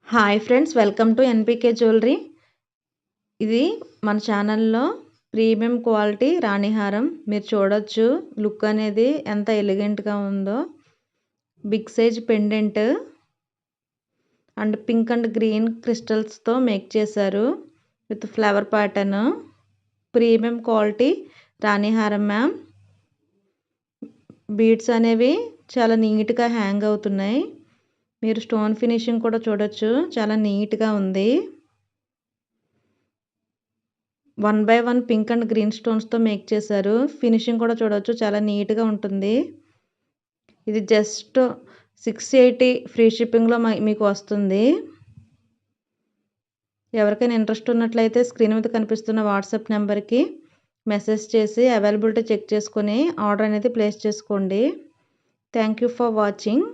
Hi friends, welcome to NPK jewellery. ఇది మన ఛానల్లో ప్రీమియం క్వాలిటీ రాణిహారం. మీరు చూడొచ్చు లుక్ అనేది ఎంత ఎలిగెంట్గా ఉందో. Big size pendant and pink and green క్రిస్టల్స్తో మేక్ చేశారు with flower pattern. Premium quality రాణిహారం మ్యామ్. బీడ్స్ అనేవి చాలా నీట్గా హ్యాంగ్ అవుతున్నాయి. మీరు స్టోన్ ఫినిషింగ్ కూడా చూడొచ్చు, చాలా నీట్గా ఉంది. 1 by 1 పింక్ అండ్ గ్రీన్ స్టోన్స్తో మేక్ చేశారు. ఫినిషింగ్ కూడా చూడొచ్చు, చాలా నీట్గా ఉంటుంది. ఇది జస్ట్ 680 ఫ్రీ షిప్పింగ్లో మీకు వస్తుంది. ఎవరికైనా ఇంట్రెస్ట్ ఉన్నట్లయితే స్క్రీన్ మీద కనిపిస్తున్న వాట్సాప్ నెంబర్కి మెసేజ్ చేసి అవైలబిలిటీ చెక్ చేసుకొని ఆర్డర్ అనేది ప్లేస్ చేసుకోండి. Thank you for watching.